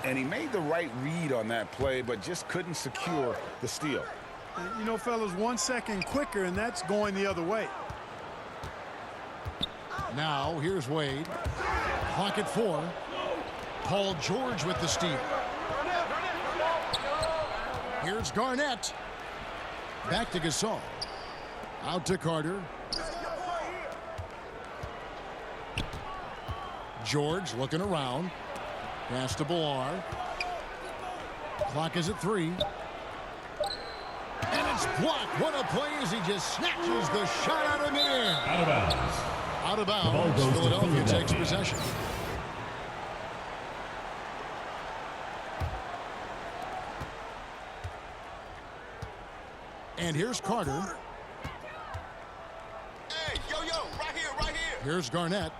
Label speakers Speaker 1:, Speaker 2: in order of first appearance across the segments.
Speaker 1: And he made the right read on that play, but just couldn't secure the steal.
Speaker 2: You know, fellas, 1 second quicker, and that's going the other way.
Speaker 3: Now, here's Wade. Clock at 4. Paul George with the steal. Here's Garnett. Back to Gasol. Out to Carter. George looking around. Pass to Billar. Clock is at 3. And it's blocked. What a play as he just snatches the shot out of midair.
Speaker 4: Out of bounds.
Speaker 3: Out of bounds. Philadelphia takes possession. And here's Carter.
Speaker 5: Hey, yo, right here, right here.
Speaker 3: Here's Garnett.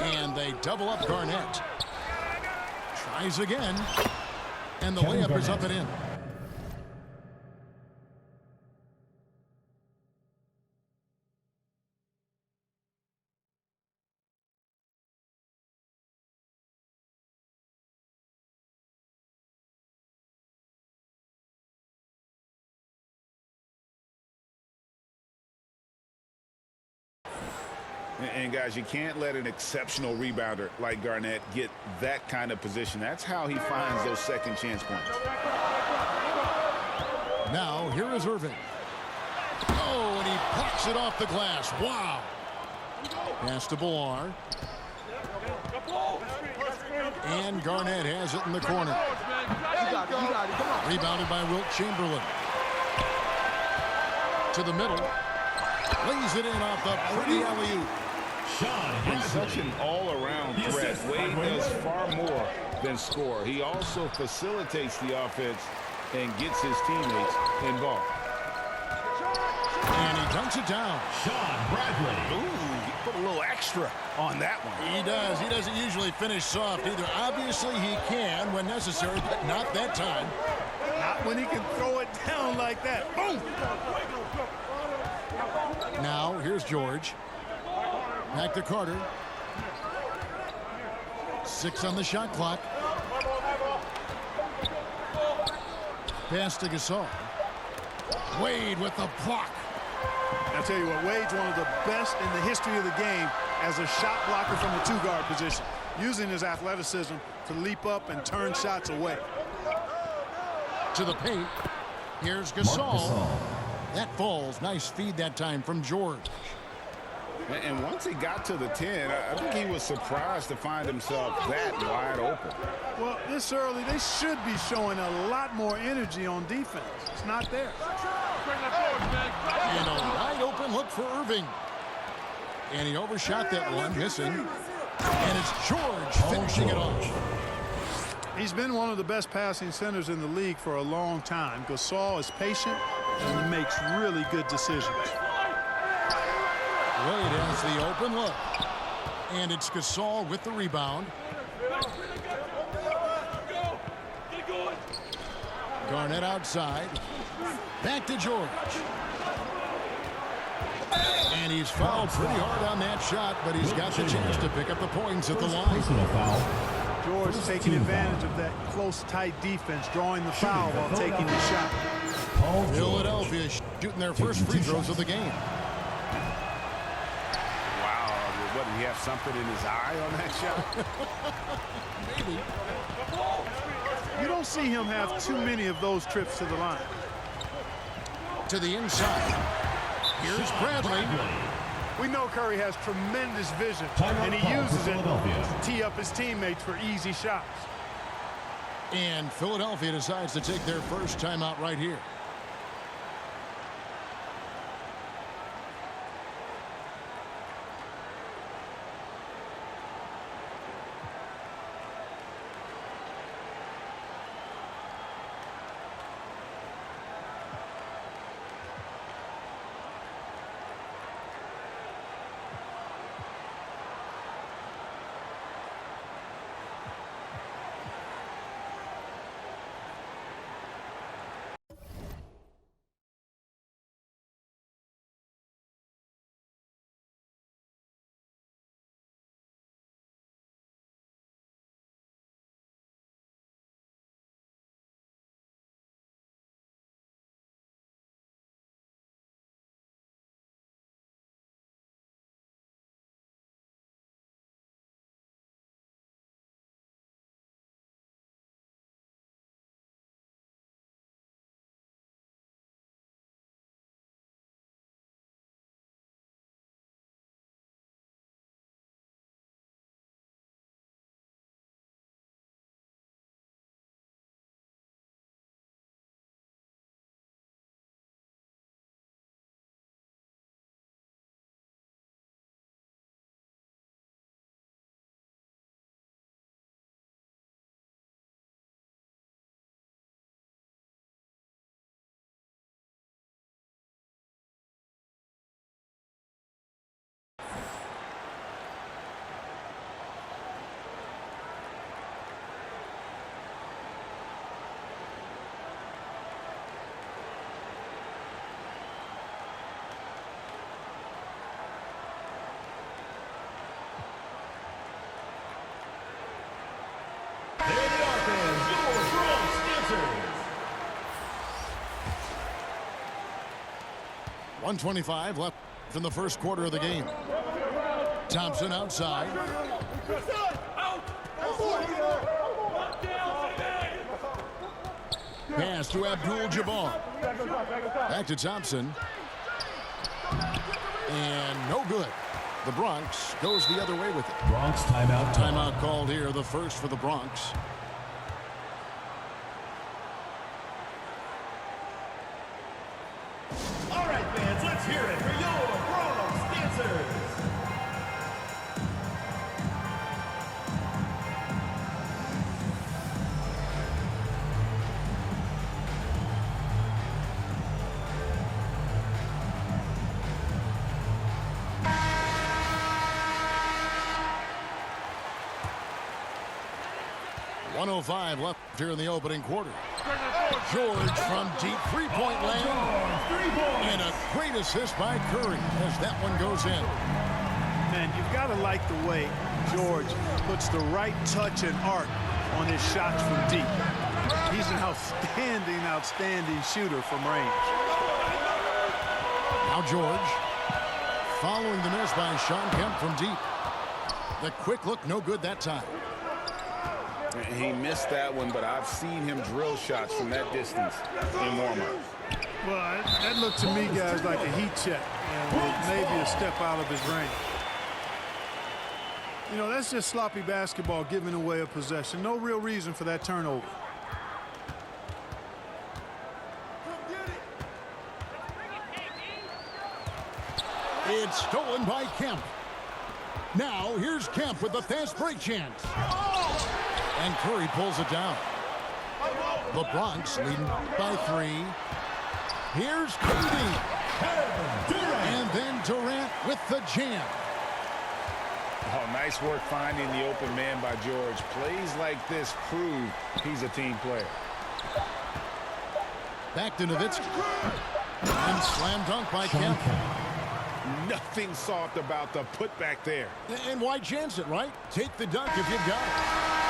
Speaker 3: And they double up Garnett. Tries again. And the layup is up and in.
Speaker 1: And, guys, you can't let an exceptional rebounder like Garnett get that kind of position. That's how he finds those second chance points.
Speaker 3: Now, here is Irving. Oh, and he pops it off the glass. Wow. Pass to Billar. And Garnett has it in the corner. Rebounded by Wilt Chamberlain. To the middle. Lays it in off the pretty alley-oop.
Speaker 1: He's such an all-around threat. Wade does far more than score. He also facilitates the offense and gets his teammates involved.
Speaker 3: And he dunks it down.
Speaker 4: Sean Bradley.
Speaker 1: Ooh, he put a little extra on that one.
Speaker 3: He does. He doesn't usually finish soft either. Obviously, he can when necessary, but not that time.
Speaker 2: Not when he can throw it down like that. Boom!
Speaker 3: Now, here's George. Back to Carter. 6 on the shot clock. Pass to Gasol. Wade with the block.
Speaker 2: I'll tell you what, Wade's one of the best in the history of the game as a shot blocker from the two-guard position, using his athleticism to leap up and turn shots away.
Speaker 3: To the paint. Here's Gasol. That falls. Nice feed that time from George.
Speaker 1: And once he got to the 10, I think he was surprised to find himself that wide open.
Speaker 2: Well, this early, they should be showing a lot more energy on defense. It's not there.
Speaker 3: And a wide open look for Irving. And he overshot that one, missing. And it's George finishing it off.
Speaker 2: He's been one of the best passing centers in the league for a long time. Gasol is patient and makes really good decisions.
Speaker 3: Wade has the open look. And it's Gasol with the rebound. Garnett outside. Back to George. And he's fouled pretty hard on that shot, but he's got the chance to pick up the points at the line.
Speaker 2: George taking advantage of that close, tight defense, drawing the foul while taking the shot.
Speaker 3: Philadelphia shooting their first free throws of the game.
Speaker 1: Wow, what, did he have something in his eye on that shot?
Speaker 3: Maybe.
Speaker 2: You don't see him have too many of those trips to the line.
Speaker 3: To the inside. Here's Bradley.
Speaker 2: We know Curry has tremendous vision, and he uses it to tee up his teammates for easy shots.
Speaker 3: And Philadelphia decides to take their first timeout right here. 1:25 left in the first quarter of the game. Thompson outside. Pass to Abdul-Jabbar. Back to Thompson. And no good. The Bronx goes the other way with it.
Speaker 4: Bronx timeout.
Speaker 3: Timeout called here, the first for the Bronx.
Speaker 4: All right, fans, let's hear it for your Bronx dancers.
Speaker 3: .105 left here in the opening quarter. George from deep three-point land. And a great assist by Curry as that one goes in.
Speaker 2: Man, you've got to like the way George puts the right touch and arc on his shots from deep. He's an outstanding shooter from range.
Speaker 3: Now George following the miss by Sean Kemp from deep. The quick look, no good that time.
Speaker 1: He missed that one, but I've seen him drill shots from that distance in warm-up.
Speaker 2: Well, that looked to me, guys, like a heat check, and maybe a step out of his range. You know, that's just sloppy basketball, giving away a possession. No real reason for that turnover.
Speaker 3: It's stolen by Kemp. Now here's Kemp with the fast break chance. And Curry pulls it down. The Bronx leading by 3. Here's KD. And then Durant with the jam.
Speaker 1: Oh, nice work finding the open man by George. Plays like this prove he's a team player.
Speaker 3: Back to Nowitzki. And slam dunk by Kemp.
Speaker 1: Nothing soft about the putback there.
Speaker 3: And why chance it, right? Take the dunk if you've got it.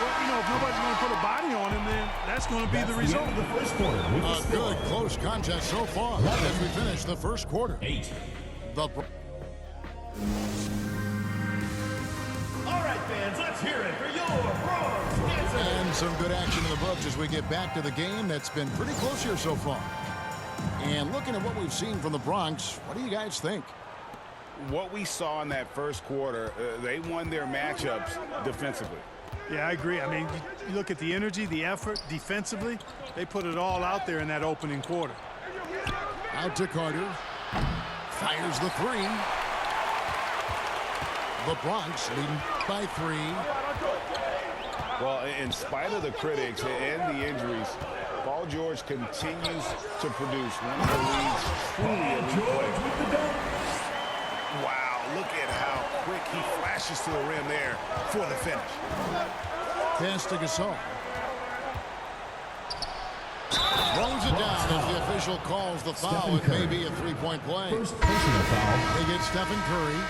Speaker 2: Well, you know, if nobody's going to put a body on him, then that's going to be the result.
Speaker 4: The first quarter with
Speaker 3: A good close contest so far as we finish the first quarter.
Speaker 4: 8.
Speaker 3: The
Speaker 4: All right, fans, let's hear it for your Bronx dancers.
Speaker 3: And some good action in the books as we get back to the game that's been pretty close here so far. And looking at what we've seen from the Bronx, what do you guys think?
Speaker 1: What we saw in that first quarter, they won their matchups defensively.
Speaker 2: Yeah, I agree. I mean, you look at the energy, the effort, defensively, they put it all out there in that opening quarter.
Speaker 3: Out to Carter. Fires the 3. The Bronx leading by 3.
Speaker 1: Well, in spite of the critics and the injuries, Paul George continues to produce one of the league's truly elite players. Wow, look at how quick he flashes to the rim there for the finish.
Speaker 3: Pass to Gasol. Throws it down as the official calls the foul. It may be a three-point play.
Speaker 4: First personal foul.
Speaker 3: They get Stephen Curry.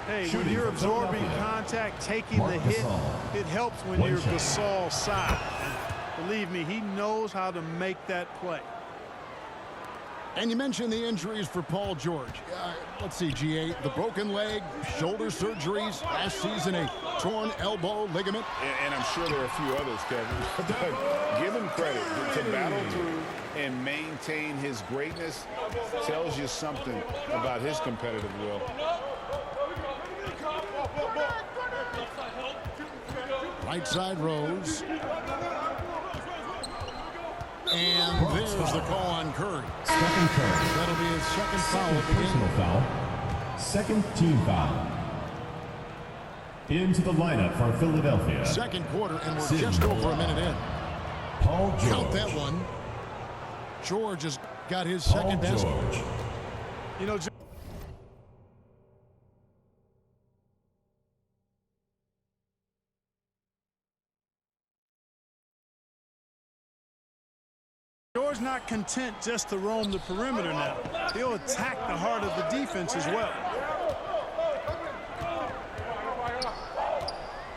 Speaker 2: Hey,
Speaker 4: Shooting
Speaker 2: when you're
Speaker 4: from
Speaker 2: absorbing
Speaker 4: Philadelphia.
Speaker 2: contact, taking
Speaker 4: Marc
Speaker 2: the hit,
Speaker 4: Gasol.
Speaker 2: it helps when
Speaker 4: One
Speaker 2: you're
Speaker 4: shot.
Speaker 2: Gasol's side. And believe me, he knows how to make that play.
Speaker 3: And you mentioned the injuries for Paul George. Let's see, G8, the broken leg, shoulder surgeries, last season a torn elbow ligament.
Speaker 1: And I'm sure there are a few others, Kevin. But give him credit to battle through and maintain his greatness tells you something about his competitive will.
Speaker 3: Right side Rose. And there's the call on Curry.
Speaker 4: Stephen Curry.
Speaker 3: That'll be his second foul of the
Speaker 4: Personal
Speaker 3: game.
Speaker 4: foul. Second team foul. Into the lineup for Philadelphia.
Speaker 3: Second quarter, and we're just over a minute in.
Speaker 4: Paul George.
Speaker 3: Count that one. George has got his
Speaker 4: Paul
Speaker 3: second basket.
Speaker 4: George.
Speaker 2: You know, George not content just to roam the perimeter now. He'll attack the heart of the defense as well.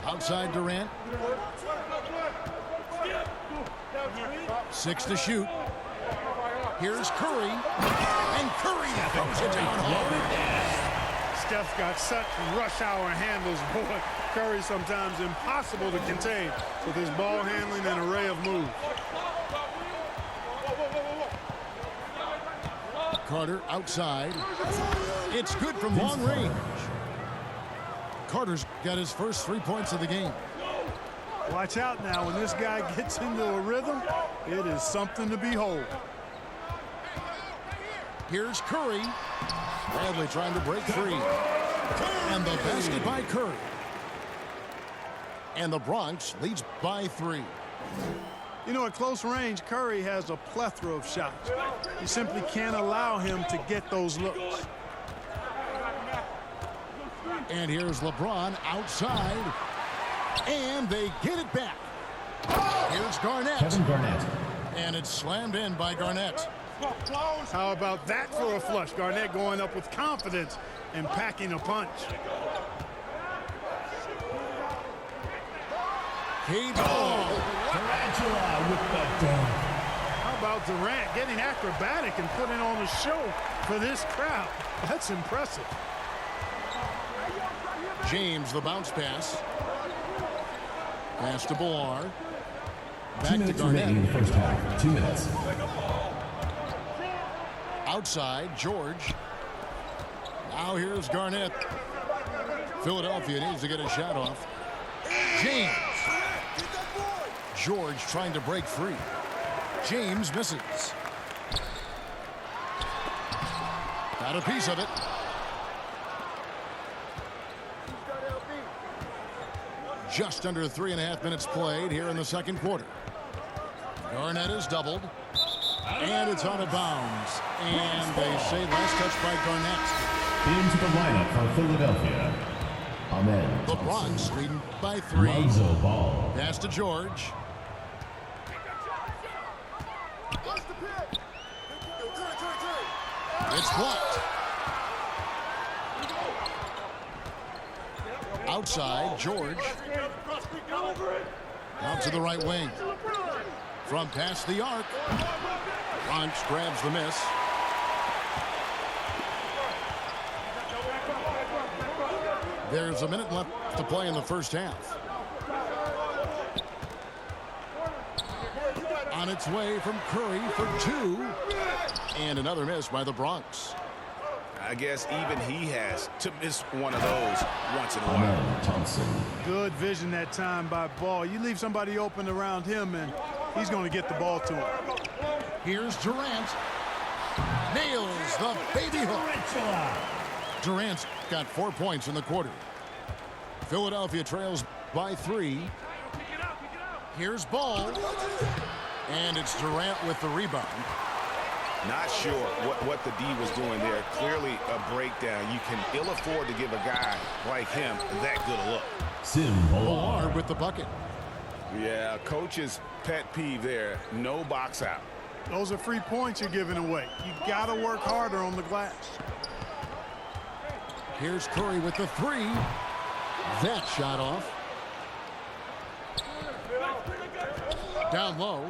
Speaker 3: Outside Durant. 6 to shoot. Here's Curry. And Curry throws it down hard.
Speaker 2: Steph's got such rush hour handles, boy. Curry sometimes impossible to contain with his ball handling and array of moves.
Speaker 3: Carter outside. It's good from long range. Carter's got his first 3 points of the game.
Speaker 2: Watch out now. When this guy gets into a rhythm, it is something to behold.
Speaker 3: Here's Curry. Bradley trying to break free. And the basket by Curry. And the Bronx leads by 3.
Speaker 2: You know, at close range, Curry has a plethora of shots. You simply can't allow him to get those looks.
Speaker 3: And here's LeBron outside. And they get it back. Here's Garnett.
Speaker 6: Kevin Garnett.
Speaker 3: And it's slammed in by Garnett.
Speaker 2: How about that for a flush? Garnett going up with confidence and packing a punch.
Speaker 6: Tarantula with the dunk.
Speaker 2: How about Durant getting acrobatic and putting on a show for this crowd? That's impressive.
Speaker 3: James, the bounce pass. Pass to Bullar.
Speaker 6: 2
Speaker 3: Back to
Speaker 6: minutes remaining in
Speaker 3: Garnett.
Speaker 6: the first half. 2 minutes.
Speaker 3: Outside, George. Now here's Garnett. Philadelphia needs to get a shot off. James. George trying to break free. James misses. Got a piece of it. Just under 3.5 minutes played here in the second quarter. Garnett is doubled. And it's out of bounds. And they say last touch by Garnett.
Speaker 6: Into the lineup for Philadelphia. Amen.
Speaker 3: The Bronx leading by 3.
Speaker 6: Lonzo Ball.
Speaker 3: Pass to George. It's blocked. Outside, George. Out to the right wing. From past the arc. Bronx grabs the miss. There's a minute left to play in the first half. On its way from Curry for 2. And another miss by the Bronx.
Speaker 1: I guess even he has to miss one of those once in a while.
Speaker 6: Amen. Thompson.
Speaker 2: Good vision that time by Ball. You leave somebody open around him, and he's going to get the ball to him.
Speaker 3: Here's Durant. Nails the baby hook. Durant's got 4 points in the quarter. Philadelphia trails by 3. Here's Ball. And it's Durant with the rebound.
Speaker 1: Not sure what the D was doing there. Clearly a breakdown. You can ill afford to give a guy like him that good a look.
Speaker 6: Sim
Speaker 3: Bullar
Speaker 6: Bullar.
Speaker 3: with the bucket.
Speaker 1: Yeah, coach's pet peeve there. No box out.
Speaker 2: Those are free points you're giving away. You got to work harder on the glass.
Speaker 3: Here's Curry with the 3. That shot off. Down low.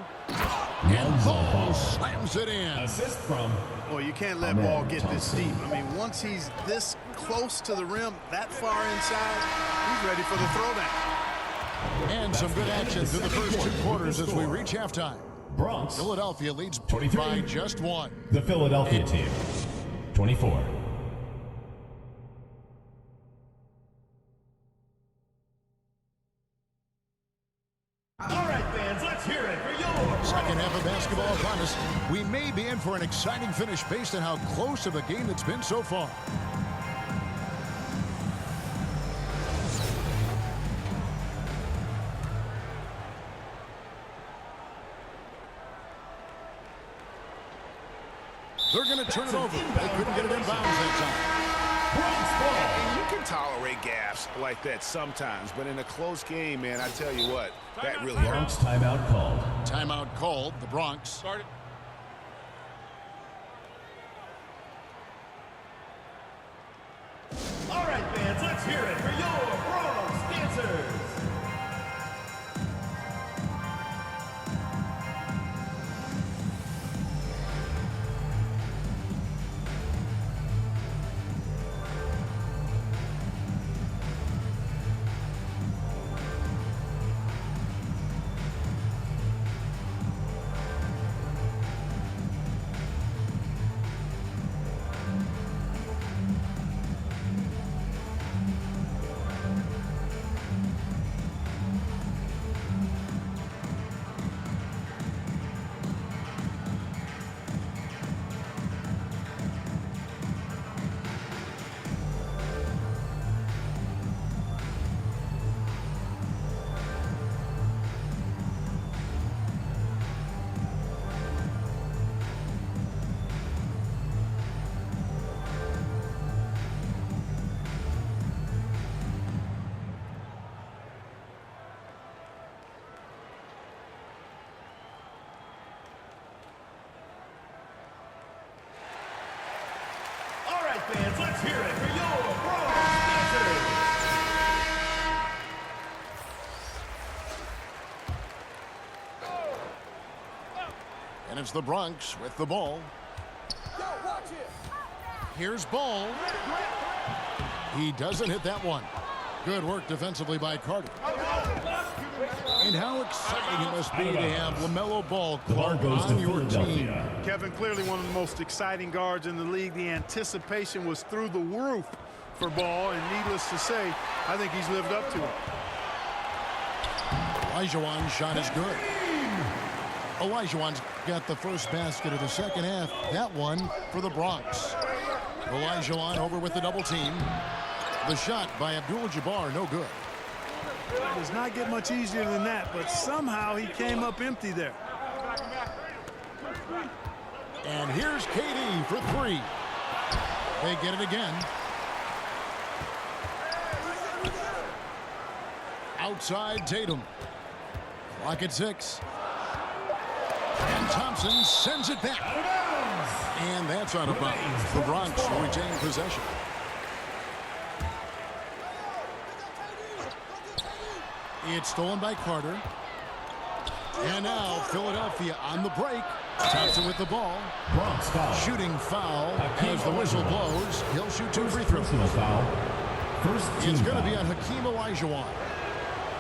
Speaker 3: And
Speaker 6: Lonzo
Speaker 3: Ball
Speaker 6: Ball.
Speaker 3: slams it in.
Speaker 6: Assist from
Speaker 2: Well, you can't let
Speaker 6: Amen.
Speaker 2: Ball get this
Speaker 6: Thompson.
Speaker 2: deep. I mean, once he's this close to the rim, that far inside, he's ready for the throwdown.
Speaker 3: And some good action through the first 2 quarters as we reach halftime.
Speaker 6: Bronx.
Speaker 3: Philadelphia leads
Speaker 6: 23.
Speaker 3: by just 1.
Speaker 6: The Philadelphia team. 24.
Speaker 4: All right, fans, let's hear it for your
Speaker 3: Second half of basketball upon us. We may be in for an exciting finish based on how close of a game it's been so far. They're going to turn it over. They couldn't get it in bounds that
Speaker 6: Bronx ball.
Speaker 1: And you can tolerate gaffes like that sometimes, but in a close game, man, I tell you what, that really hurts.
Speaker 6: Bronx timeout called.
Speaker 3: time. Timeout called. The Bronx.
Speaker 4: All right, fans, let's hear it for your Bronx dancers. fans, let's hear it for your Bronx Snickers.
Speaker 3: And it's the Bronx with the ball. Here's Ball. He doesn't hit that one. Good work defensively by Carter. And how exciting it must be to have LaMelo Ball,
Speaker 6: The ball
Speaker 3: Clark,
Speaker 6: goes to
Speaker 3: on your team.
Speaker 6: Philadelphia.
Speaker 2: Kevin, clearly one of the most exciting guards in the league. The anticipation was through the roof for Ball, and needless to say, I think he's lived up to it.
Speaker 3: Olajuwon's shot is good. Olajuwon's got the first basket of the second half. That one for the Bronx. Olajuwon over with the double team. The shot by Abdul-Jabbar, no good.
Speaker 2: It does not get much easier than that, but somehow he came up empty there.
Speaker 3: And here's KD for three. They get it again. Outside Tatum. Clock at 6. And Thompson sends it back. And that's out of bounds. The Bronx will retain possession. It's stolen by Carter. And now Philadelphia on the break. Thompson with the ball.
Speaker 6: Bronx foul.
Speaker 3: Shooting foul as the whistle blows. He'll shoot 2 free throws.
Speaker 6: Personal foul. First team
Speaker 3: It's going to
Speaker 6: foul.
Speaker 3: be on Hakeem Olajuwon.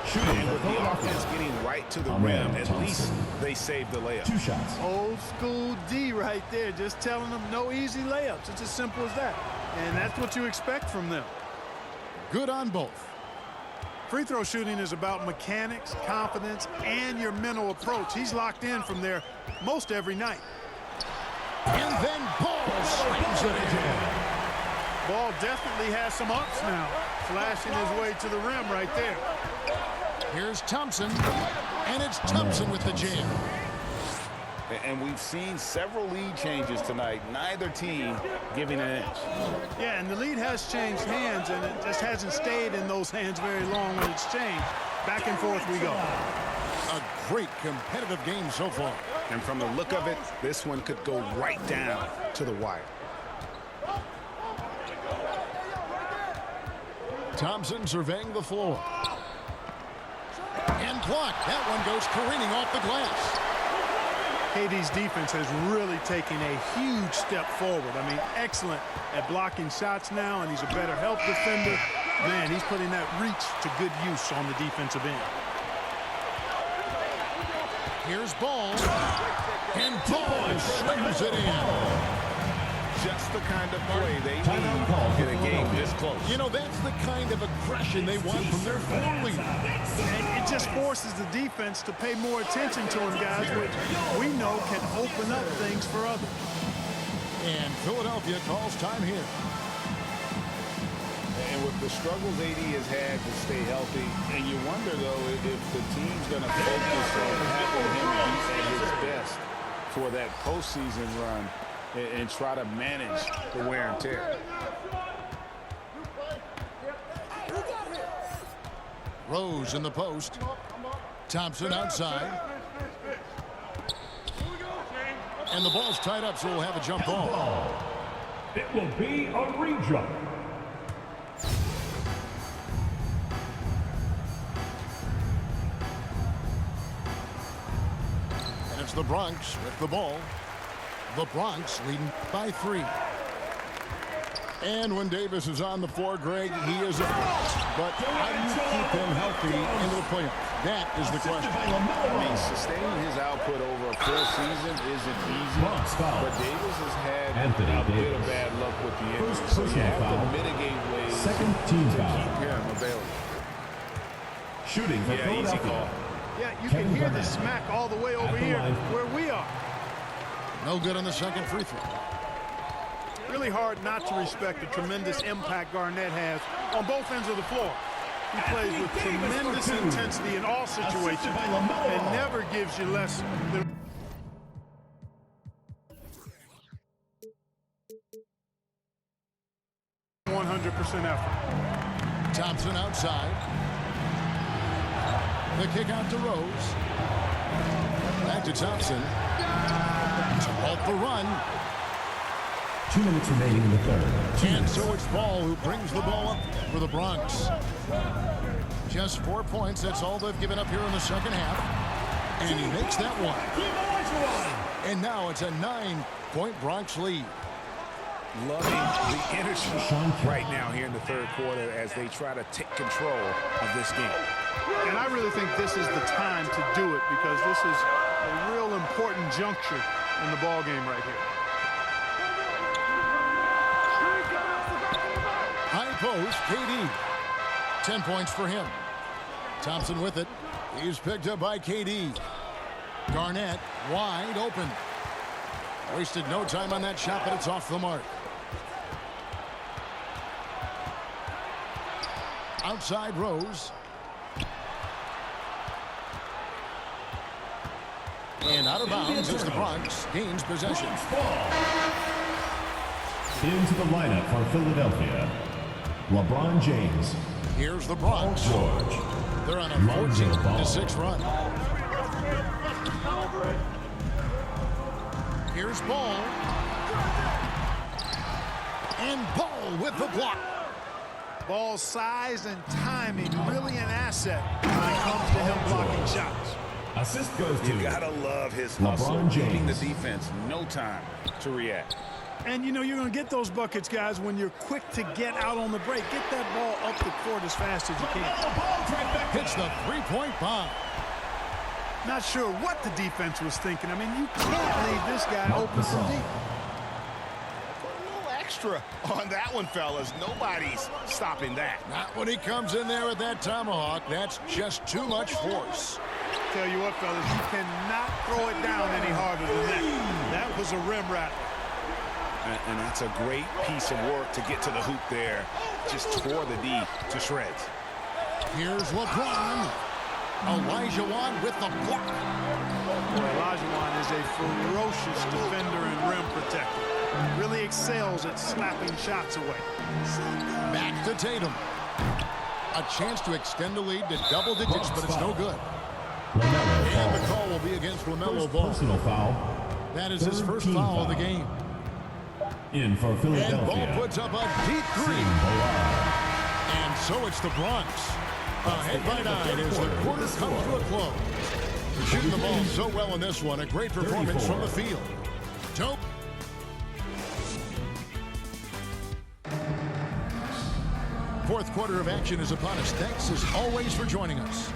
Speaker 6: Shooting
Speaker 1: And
Speaker 6: for
Speaker 1: with the
Speaker 6: Philadelphia.
Speaker 1: offense getting right to the
Speaker 6: Amen.
Speaker 1: rim, at
Speaker 6: Thompson.
Speaker 1: least they saved the layup.
Speaker 6: 2 shots.
Speaker 2: Old school D right there, just telling them no easy layups. It's as simple as that. And that's what you expect from them.
Speaker 3: Good on both.
Speaker 2: Free throw shooting is about mechanics, confidence, and your mental approach. He's locked in from there most every night.
Speaker 3: And then Ball slams it in.
Speaker 2: Ball definitely has some ups now, flashing his way to the rim right there.
Speaker 3: Here's Thompson. And it's Thompson with the jam.
Speaker 1: And we've seen several lead changes tonight, neither team giving an inch.
Speaker 2: Yeah, and the lead has changed hands, and it just hasn't stayed in those hands very long when it's changed. Back and forth we go.
Speaker 3: A great competitive game so far.
Speaker 1: And from the look of it, this one could go right down to the wire.
Speaker 3: Thompson surveying the floor. And blocked. That one goes careening off the glass.
Speaker 2: KD's defense has really taken a huge step forward. I mean, excellent at blocking shots now, and he's a better help defender. Man, he's putting that reach to good use on the defensive end.
Speaker 3: Here's Ball. And Ball slams it in.
Speaker 1: Just the kind of play they
Speaker 6: Timeout call for
Speaker 1: need in a game
Speaker 6: Philadelphia.
Speaker 1: this close.
Speaker 3: You know, that's the kind of aggression they want from their floor leader.
Speaker 2: And it just forces the defense to pay more attention to him, guys, which we know can open up things for others.
Speaker 3: And Philadelphia calls time here.
Speaker 1: And with the struggles AD has had to stay healthy, and you wonder, though, if the team's going to focus on having him be at his best for that postseason run and try to manage the wear and tear.
Speaker 3: Rose in the post. Thompson outside. And the ball's tied up, so we'll have a jump ball.
Speaker 6: It will be a rejump.
Speaker 3: And it's the Bronx with the ball. The Bronx leading by 3. And when Davis is on the floor, Greg, he is a force. But how do you keep him healthy into the playoffs? That is the question.
Speaker 1: I mean, sustaining his output over a full season isn't easy,
Speaker 6: Bronx foul.
Speaker 1: but Davis has had
Speaker 6: Anthony
Speaker 1: a bit
Speaker 6: Davis.
Speaker 1: of bad luck with the injuries,
Speaker 6: First
Speaker 1: so you
Speaker 6: personal
Speaker 1: have
Speaker 6: foul.
Speaker 1: to mitigate ways
Speaker 6: Second team
Speaker 1: to
Speaker 6: foul.
Speaker 1: keep him available.
Speaker 6: Shooting for
Speaker 1: Yeah, easy
Speaker 6: Philadelphia.
Speaker 1: call.
Speaker 2: Yeah, you
Speaker 6: Kevin
Speaker 2: can hear the
Speaker 6: Garnett.
Speaker 2: smack all the way over
Speaker 6: At the
Speaker 2: here
Speaker 6: line.
Speaker 2: where we are.
Speaker 3: No good on the second free throw.
Speaker 2: Really hard not to respect the tremendous impact Garnett has on both ends of the floor. He plays with tremendous intensity in all situations and never gives you less than 100% effort.
Speaker 3: Thompson outside. The kick out to Rose. Back to Thompson. To halt the run.
Speaker 6: 2 minutes remaining in the third.
Speaker 3: And so it's Ball who brings the ball up for the Bronx. Just 4 points. That's all they've given up here in the second half. And he makes that one. And now it's a 9-point Bronx lead.
Speaker 1: Loving the energy right now here in the third quarter as they try to take control of this game.
Speaker 2: And I really think this is the time to do it because this is a real important juncture in the ball game right here.
Speaker 3: High post, KD. 10 points for him. Thompson with it. He's picked up by KD. Garnett wide open. Wasted no time on that shot, but it's off the mark. Outside Rose. And out of bounds as the Bronx gains possession.
Speaker 6: Into the lineup for Philadelphia, LeBron James.
Speaker 3: Here's the Bronx.
Speaker 6: George.
Speaker 3: They're on a 14-6 run. Here's Ball. And Ball with the block.
Speaker 2: Ball's size and timing really an asset when it comes to him blocking shots.
Speaker 6: Assist goes to
Speaker 1: You gotta love his
Speaker 6: LeBron
Speaker 1: hustle,
Speaker 6: James.
Speaker 1: giving the defense no time to react.
Speaker 2: And, you know, you're going to get those buckets, guys, when you're quick to get out on the break. Get that ball up the court as fast as you can.
Speaker 3: Hits the three-point bomb.
Speaker 2: Not sure what the defense was thinking. I mean, you can't leave this guy open from deep.
Speaker 1: A little extra on that one, fellas. Nobody's stopping that.
Speaker 3: Not when he comes in there with that tomahawk. That's just too much force.
Speaker 2: Tell you what, fellas, you cannot throw it down any harder than that. That was a rim rattler.
Speaker 1: And that's a great piece of work to get to the hoop there. Just tore the D to shreds.
Speaker 3: Here's LeBron. Olajuwon with the block.
Speaker 2: Olajuwon is a ferocious defender and rim protector. Really excels at slapping shots away.
Speaker 3: Back to Tatum. A chance to extend the lead to double digits, but it's no good. And the call will be against LaMelo Ball.
Speaker 6: Personal foul.
Speaker 3: That is his first foul of the game.
Speaker 6: In for Philadelphia.
Speaker 3: And Ball puts up a deep three. And so it's the Bronx. Ahead by 9 as the quarter comes to a close. Shooting the ball so well in this one. A great performance from the field. Dope. Fourth quarter of action is upon us. Thanks as always for joining us.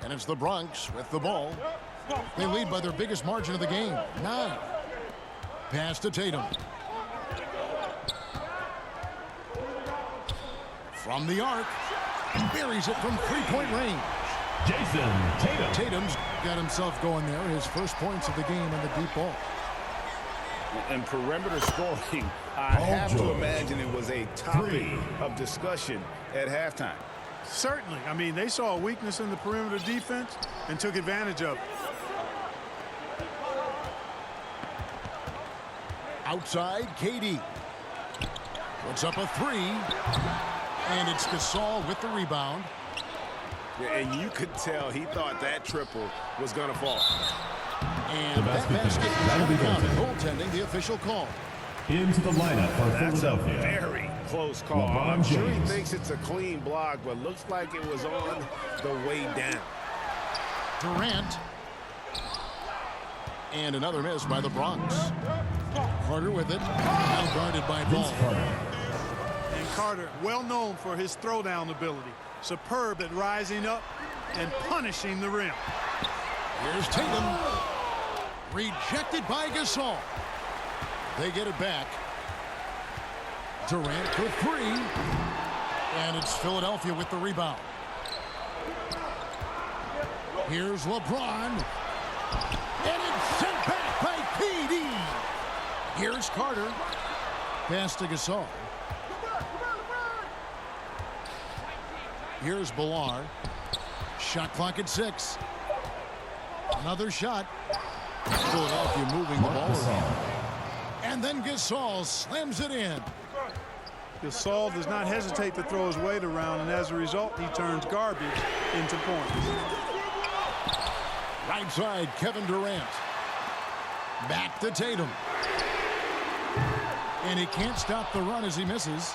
Speaker 3: And it's the Bronx with the ball. They lead by their biggest margin of the game, 9. Pass to Tatum. From the arc. Buries it from three-point range.
Speaker 6: Jason Tatum.
Speaker 3: Tatum's got himself going there. His first points of the game on the deep ball.
Speaker 1: And perimeter scoring, I have to imagine it was a topic of discussion at halftime.
Speaker 2: Certainly. I mean, they saw a weakness in the perimeter defense and took advantage of it.
Speaker 3: Outside, KD. Puts up a three. And it's Gasol with the rebound.
Speaker 1: And you could tell he thought that triple was going to fall.
Speaker 3: And that basket is counted. Goaltending, the official call.
Speaker 6: Into the lineup for
Speaker 1: That's
Speaker 6: Philadelphia.
Speaker 1: a very close call.
Speaker 6: LeBron
Speaker 1: I'm sure he
Speaker 6: James.
Speaker 1: thinks it's a clean block, but looks like it was on the way down.
Speaker 3: Durant. And another miss by the Bronx. Carter with it. Now guarded by Ball.
Speaker 2: And Carter, well known for his throwdown ability. Superb at rising up and punishing the rim.
Speaker 3: Here's Tatum. Rejected by Gasol. They get it back. Durant for three. And it's Philadelphia with the rebound. Here's LeBron. And it's sent back by KD. Here's Carter. Pass to Gasol. Here's Ballard. Shot clock at 6. Another shot. Philadelphia moving the ball around. And then Gasol slams it in.
Speaker 2: Gasol does not hesitate to throw his weight around, and as a result, he turns garbage into points.
Speaker 3: Right side, Kevin Durant. Back to Tatum. And he can't stop the run as he misses.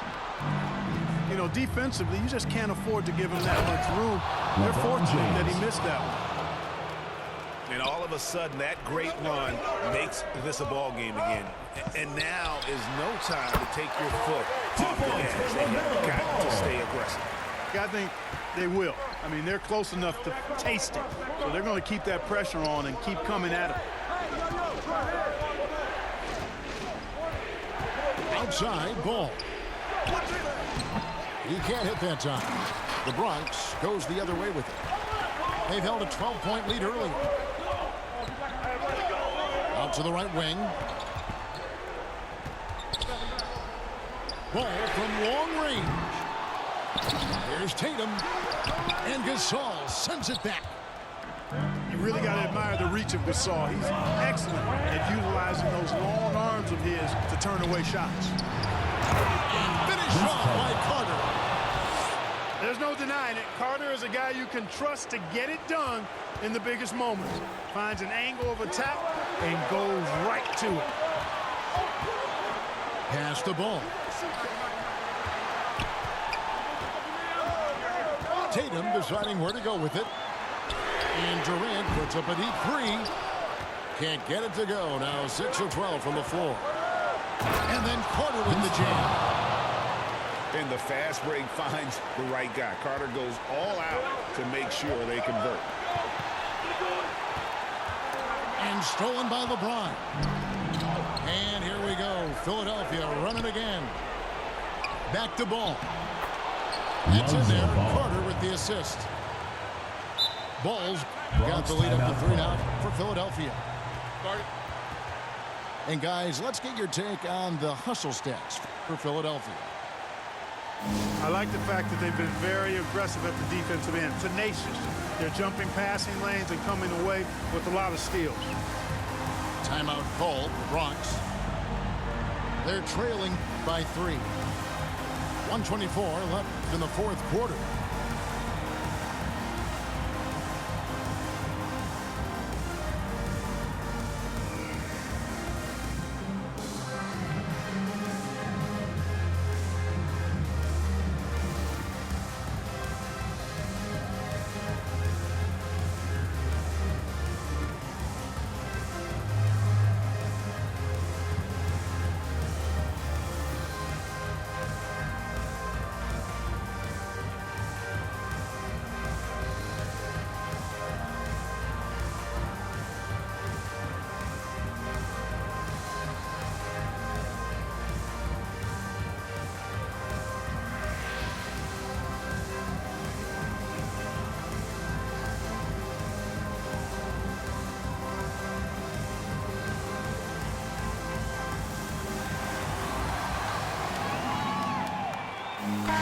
Speaker 2: You know, defensively, you just can't afford to give him that much room. They're fortunate that he missed that one.
Speaker 1: And all of a sudden, that great run makes this a ball game again. And now is no time to take your foot off the gas. And you've got to stay aggressive.
Speaker 2: I think they will. I mean, they're close enough to taste it. So they're going to keep that pressure on and keep coming at him.
Speaker 3: Outside ball. He can't hit that time. The Bronx goes the other way with it. They've held a 12-point lead early. Out to the right wing. Ball from long range. Here's Tatum. And Gasol sends it back.
Speaker 2: You really got to admire the reach of Gasol. He's excellent at utilizing those long arms of his to turn away shots.
Speaker 3: And finished off by Carter.
Speaker 2: There's no denying it. Carter is a guy you can trust to get it done in the biggest moments. Finds an angle of attack and goes right to it.
Speaker 3: Pass the ball. Tatum deciding where to go with it. And Durant puts up a deep three. Can't get it to go. Now 6 of 12 from the floor. And then Carter with the jam.
Speaker 1: And the fast break finds the right guy. Carter goes all out to make sure they convert.
Speaker 3: And stolen by LeBron. And here we go. Philadelphia running again. Back to ball. That's in there. Carter with the assist. Bulls got the lead up to 3 now for Philadelphia. And guys, let's get your take on the hustle stats for Philadelphia.
Speaker 2: I like the fact that they've been very aggressive at the defensive end. Tenacious. They're jumping passing lanes and coming away with a lot of steals.
Speaker 3: Timeout called, the Bronx. They're trailing by 3. 1:24 left in the fourth quarter.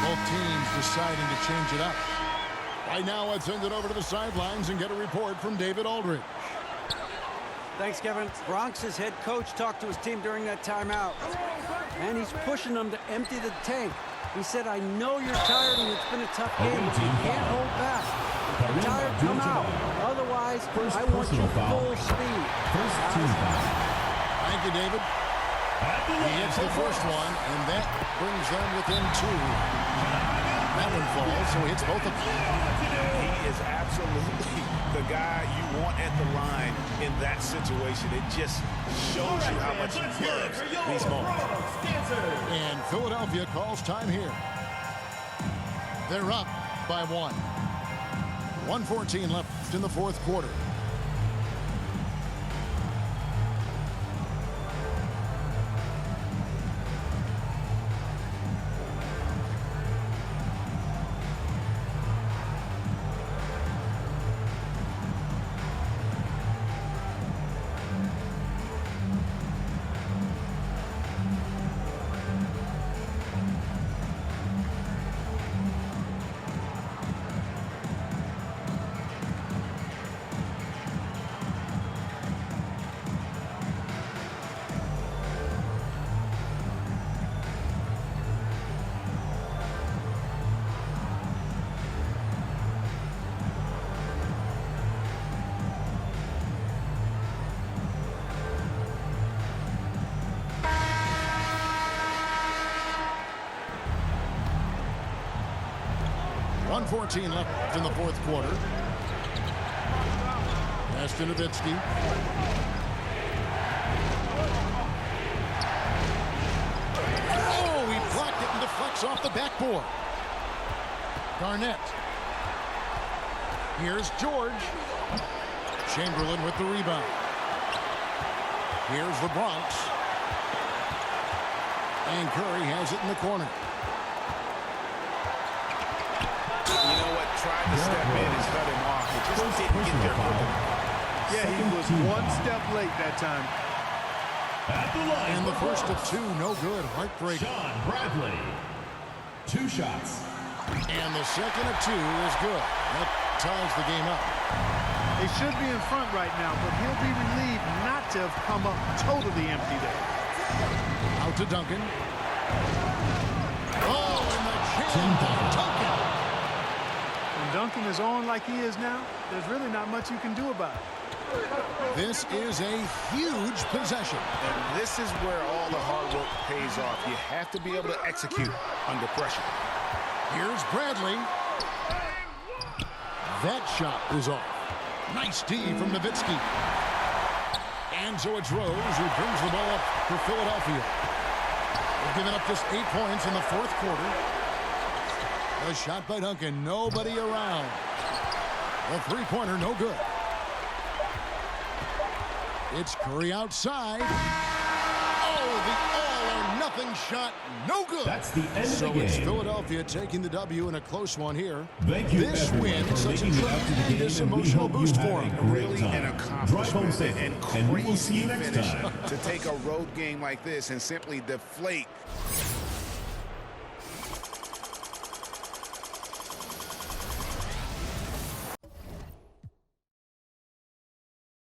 Speaker 3: Both teams deciding to change it up. Right now, let's send it over to the sidelines and get a report from David Aldridge.
Speaker 7: Thanks, Kevin. Bronx's head coach talked to his team during that timeout, and he's pushing them to empty the tank. He said, I know you're tired and it's been a tough game, but you can't hold back. If you're tired, come out. Otherwise, I want you full speed.
Speaker 3: Thank you, David. He hits the first one, and that brings them within 2. That one falls, so he hits both of them.
Speaker 1: He is absolutely the guy you want at the line in that situation. It just shows you how much he loves these moments.
Speaker 3: And Philadelphia calls time here. They're up by 1. 1:14 left in the fourth quarter. 1:14 left in the fourth quarter. Pass to Nowitzki. Oh, he blocked it and deflects off the backboard. Garnett. Here's George. Chamberlain with the rebound. Here's the Bronx. And Curry has it in the corner.
Speaker 1: You know what? Tried to step in and cut him off. It just didn't get there quick.
Speaker 2: Yeah, he was one step late that time.
Speaker 6: At the line.
Speaker 3: And the first of two, no good. Heartbreak.
Speaker 6: Sean Bradley. 2 shots.
Speaker 3: And the second of two is good. That ties the game up.
Speaker 2: They should be in front right now, but he'll be relieved not to have come up totally empty there.
Speaker 3: Out to Duncan. Oh, and the jam by Duncan.
Speaker 2: When Duncan is on like he is now, there's really not much you can do about it.
Speaker 3: This is a huge possession.
Speaker 1: And this is where all the hard work pays off. You have to be able to execute under pressure.
Speaker 3: Here's Bradley. That shot is off. Nice D from Nowitzki. And so it's Rose who brings the ball up for Philadelphia. They've given up just 8 points in the fourth quarter. A shot by Duncan. Nobody around. The three-pointer, no good. It's Curry outside. Oh, the all-or-nothing shot, no good.
Speaker 6: That's the end of the
Speaker 3: So
Speaker 6: game.
Speaker 3: it's Philadelphia taking the W in a close one here.
Speaker 6: Thank you,
Speaker 3: This
Speaker 6: everyone,
Speaker 3: win,
Speaker 6: for
Speaker 3: such a
Speaker 6: making it out to the
Speaker 3: tremendous
Speaker 6: game, and we
Speaker 3: emotional
Speaker 6: hope you
Speaker 3: boost
Speaker 6: have
Speaker 3: for
Speaker 6: a
Speaker 3: him.
Speaker 6: great
Speaker 1: Really
Speaker 6: time.
Speaker 1: an
Speaker 6: Drive home
Speaker 1: accomplishment
Speaker 6: safe,
Speaker 1: and
Speaker 6: and we will
Speaker 1: crazy
Speaker 6: see you next
Speaker 1: finish
Speaker 6: time.
Speaker 1: to take a road game like this and simply deflate